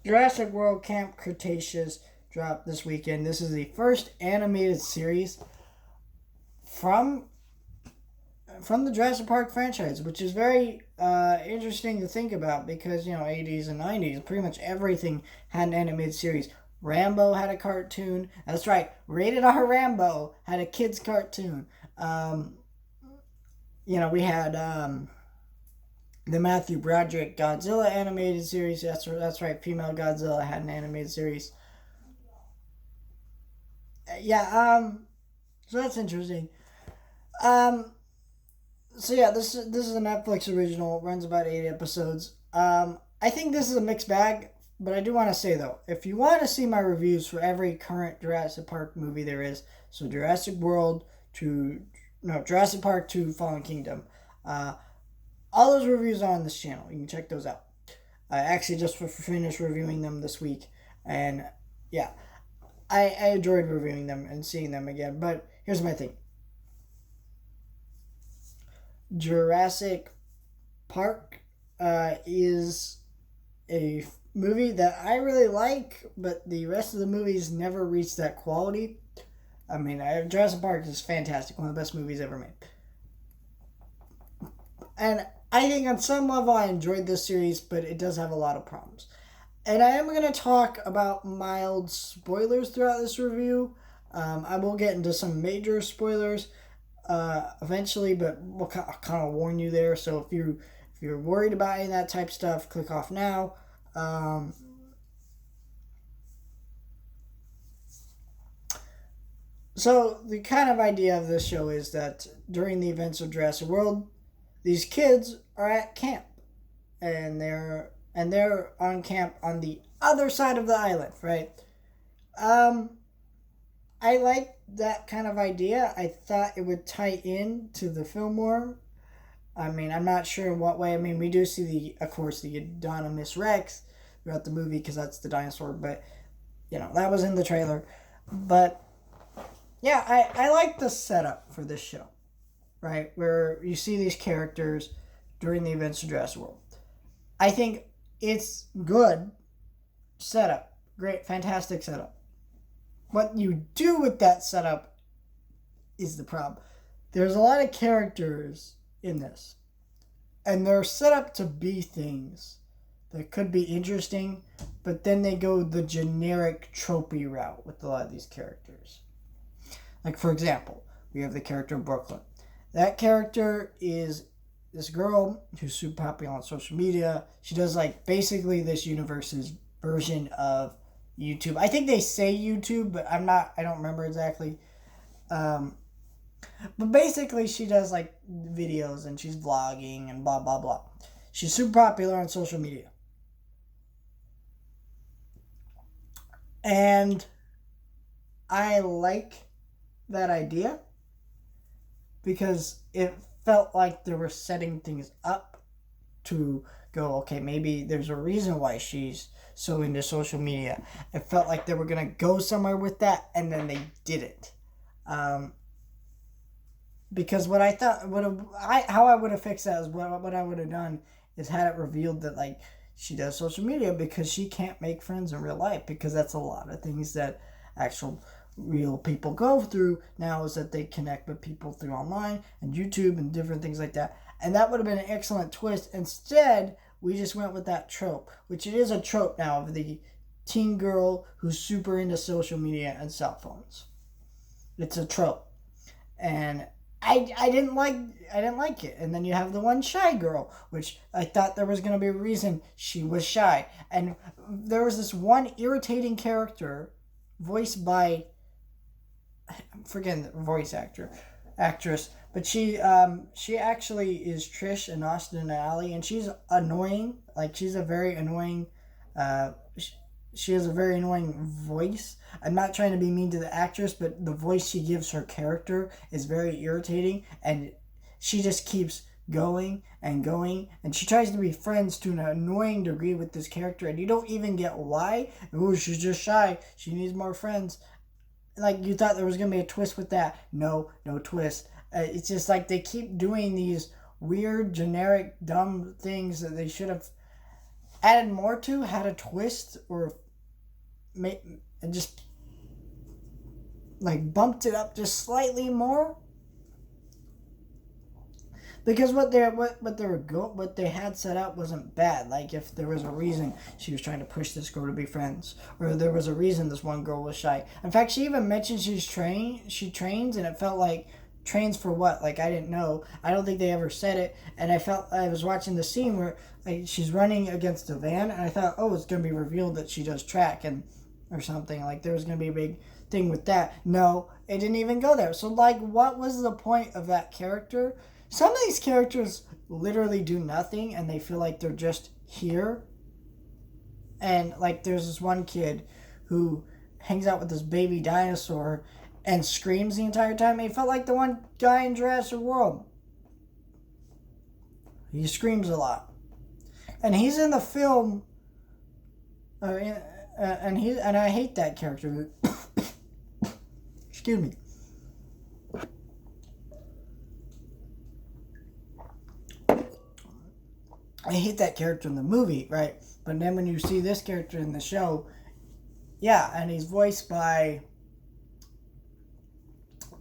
Jurassic World Camp Cretaceous dropped this weekend. This is the first animated series from the Jurassic Park franchise, which is very interesting to think about because 80s and 90s, pretty much everything had an animated series. Rambo had a cartoon. That's right, Rated R Rambo had a kids cartoon. We had the Matthew Broderick Godzilla animated series. That's right. Female Godzilla had an animated series. Yeah. So that's interesting. Um. So yeah, this is a Netflix original. It runs about 8 episodes. I think this is a mixed bag, but I do want to say though, if you want to see my reviews for every current Jurassic Park movie there is, so Jurassic Park to Fallen Kingdom, all those reviews are on this channel. You can check those out. I actually just finished reviewing them this week, and yeah, I enjoyed reviewing them and seeing them again. But here's my thing: Jurassic Park is a movie that I really like, but the rest of the movies never reach that quality. I mean, Jurassic Park is fantastic, one of the best movies ever made. And I think on some level I enjoyed this series, but it does have a lot of problems. And I am going to talk about mild spoilers throughout this review. I will get into some major spoilers eventually, but we'll kind of warn you there. So if you're worried about any of that type of stuff, click off now. So the kind of idea of this show is that during the events of Jurassic World, these kids are at camp, and they're on camp on the other side of the island, right? I like that kind of idea. I thought it would tie in to the film more. I mean, I'm not sure in what way. I mean, we do see of course, the Indominus Rex throughout the movie because that's the dinosaur, but that was in the trailer. But yeah, I like the setup for this show, right? Where you see these characters during the events of Jurassic World. I think it's good setup. Great, fantastic setup. What you do with that setup is the problem. There's a lot of characters in this, and they're set up to be things that could be interesting, but then they go the generic tropey route with a lot of these characters. Like, for example, we have the character Brooklyn. That character is this girl who's super popular on social media. She does basically this universe's version of YouTube. I think they say YouTube, but I don't remember exactly. But basically she does videos and she's vlogging and blah blah blah. She's super popular on social media. And I like that idea because it felt like they were setting things up to go, okay, maybe there's a reason why she's so into social media. It felt like they were going to go somewhere with that, and then they didn't. Because what I thought, how I would have fixed that is what I would have done is had it revealed that she does social media because she can't make friends in real life, because that's a lot of things that actual real people go through now, is that they connect with people through online and YouTube and different things like that. And that would have been an excellent twist. Instead, we just went with that trope, which it is a trope now, of the teen girl who's super into social media and cell phones. It's a trope. And I didn't like it. And then you have the one shy girl, which I thought there was going to be a reason she was shy. And there was this one irritating character voiced by, I'm forgetting the voice actress, but she actually is Trish in Austin and Ally, and she's annoying. She's a very annoying. She has a very annoying voice. I'm not trying to be mean to the actress, but the voice she gives her character is very irritating, and she just keeps going and going, and she tries to be friends to an annoying degree with this character, and you don't even get why. Oh, she's just shy. She needs more friends. You thought there was going to be a twist with that. No twist. It's just they keep doing these weird, generic, dumb things that they should have. added more to, had a twist, or and just like bumped it up just slightly more. Because what they had set up wasn't bad. Like if there was a reason she was trying to push this girl to be friends, or there was a reason this one girl was shy. In fact, she even mentioned she trains, and it felt like trains for what? Like I didn't know. I don't think they ever said it. And I was watching the scene where like she's running against a van, and I thought, oh, it's gonna be revealed that she does track and or something. Like there was gonna be a big thing with that. No, it didn't even go there. So like, what was the point of that character? Some of these characters literally do nothing and they feel like they're just here. And like there's this one kid who hangs out with this baby dinosaur and screams the entire time. He felt like the one guy in Jurassic World. He screams a lot. And he's in the film and I hate that character. Excuse me. I hate that character in the movie, right? But then when you see this character in the show, yeah, and he's voiced by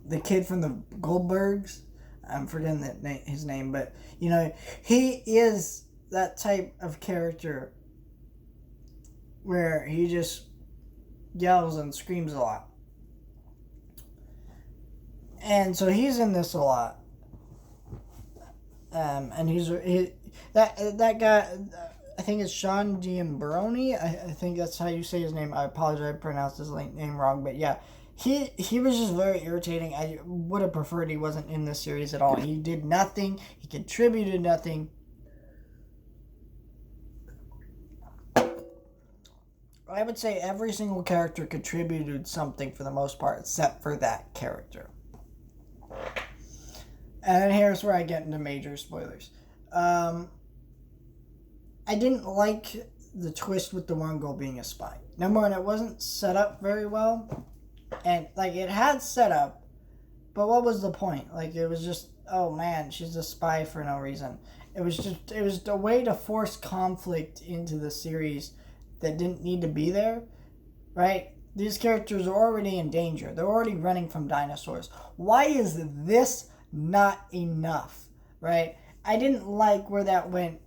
the kid from the Goldbergs. I'm forgetting his name, but you know, he is that type of character where he just yells and screams a lot. And so he's in this a lot. And that guy, I think it's Sean Giambroni. I think that's how you say his name. I apologize, I pronounced his name wrong, but yeah, he was just very irritating. I would have preferred he wasn't in this series at all. He did nothing. He contributed nothing. I would say every single character contributed something for the most part, except for that character. And here's where I get into major spoilers. I didn't like the twist with the one girl being a spy. Number one, it wasn't set up very well. And, like, it had set up, but what was the point? Like, it was just, oh man, she's a spy for no reason. It was a way to force conflict into the series that didn't need to be there, right? These characters are already in danger. They're already running from dinosaurs. Why is this not enough, right? I didn't like where that went,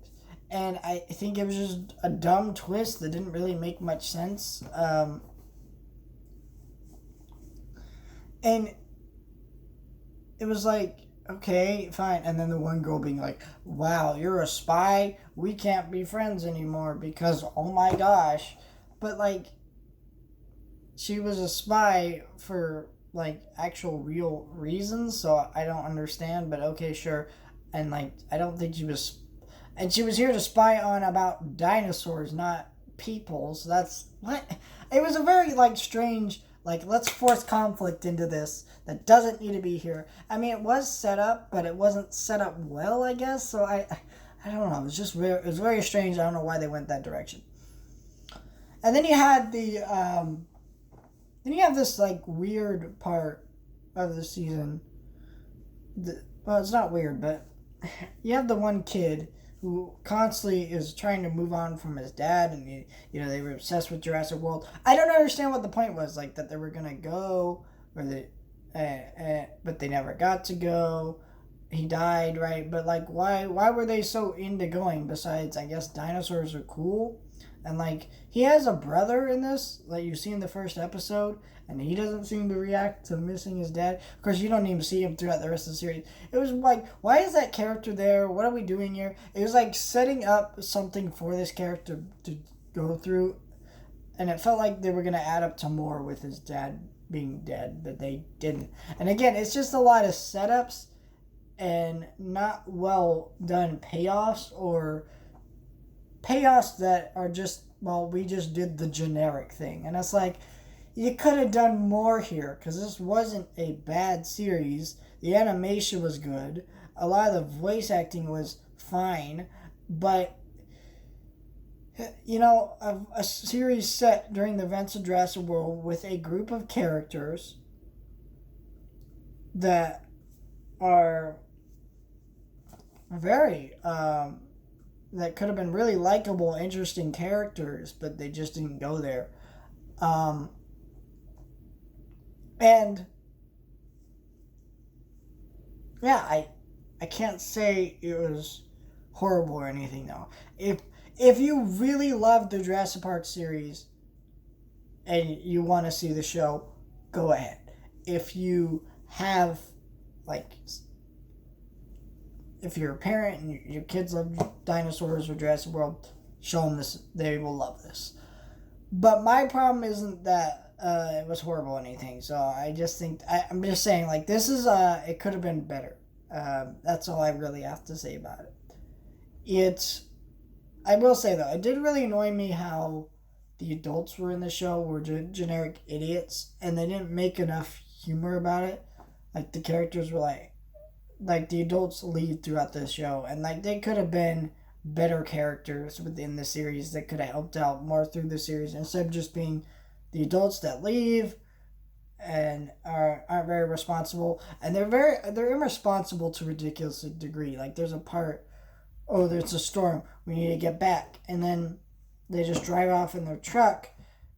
and I think it was just a dumb twist that didn't really make much sense. And it was like, okay, fine. And then the one girl being like, wow, you're a spy? We can't be friends anymore because, oh my gosh. But, like, she was a spy for, like, actual real reasons, so I don't understand, but okay, sure. And, like, I don't think she was... And she was here to spy on about dinosaurs, not people, so that's... What? It was a very, like, strange... Like, let's force conflict into this that doesn't need to be here. I mean, it was set up, but it wasn't set up well, I guess. So I don't know. It was just it was very strange. I don't know why they went that direction. And then you had then you have this like weird part of the season. Well, it's not weird, but you have the one kid who constantly is trying to move on from his dad, and they were obsessed with Jurassic World. I don't understand what the point was, like that they were gonna go, or but they never got to go. He died, right? But like, why were they so into going? Besides, I guess dinosaurs are cool, and like he has a brother in this, like you see in the first episode, and he doesn't seem to react to missing his dad. Of course, you don't even see him throughout the rest of the series. It was like, why is that character there? What are we doing here? It was like setting up something for this character to go through, and it felt like they were going to add up to more with his dad being dead, but they didn't. And again, it's just a lot of setups and not well done payoffs, or payoffs that are just, well, we just did the generic thing. And it's like, you could have done more here, because this wasn't a bad series. The animation was good. A lot of the voice acting was fine. But, a series set during the events of Jurassic World with a group of characters that are very, that could have been really likable, interesting characters, but they just didn't go there. And yeah, I can't say it was horrible or anything though. If you really love the Jurassic Park series and you want to see the show, go ahead. If you have like if you're a parent and your kids love dinosaurs or Jurassic World, show them this. They will love this. But my problem isn't that it was horrible or anything. So I just think I'm just saying like this is it could have been better. That's all I really have to say about it. I will say though, it did really annoy me how the adults were in the show were generic idiots and they didn't make enough humor about it. Like the characters were like the adults leave throughout the show and like they could have been better characters within the series that could have helped out more through the series instead of just being the adults that leave and aren't very responsible, and they're irresponsible to a ridiculous degree. Like there's a part, oh, there's a storm, we need to get back, and then they just drive off in their truck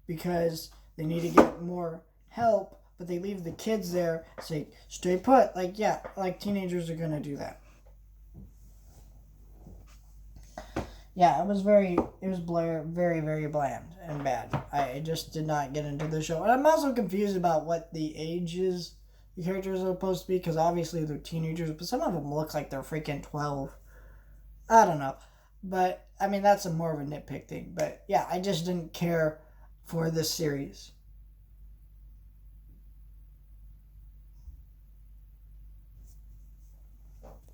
because they need to get more help, but they leave the kids there. Say stay put. Like yeah, like teenagers are gonna do that. Yeah, it was very very bland and bad. I just did not get into the show. And I'm also confused about what the ages the characters are supposed to be, because obviously they're teenagers, but some of them look like they're freaking 12. I don't know. But, I mean, that's more of a nitpick thing. But, yeah, I just didn't care for this series.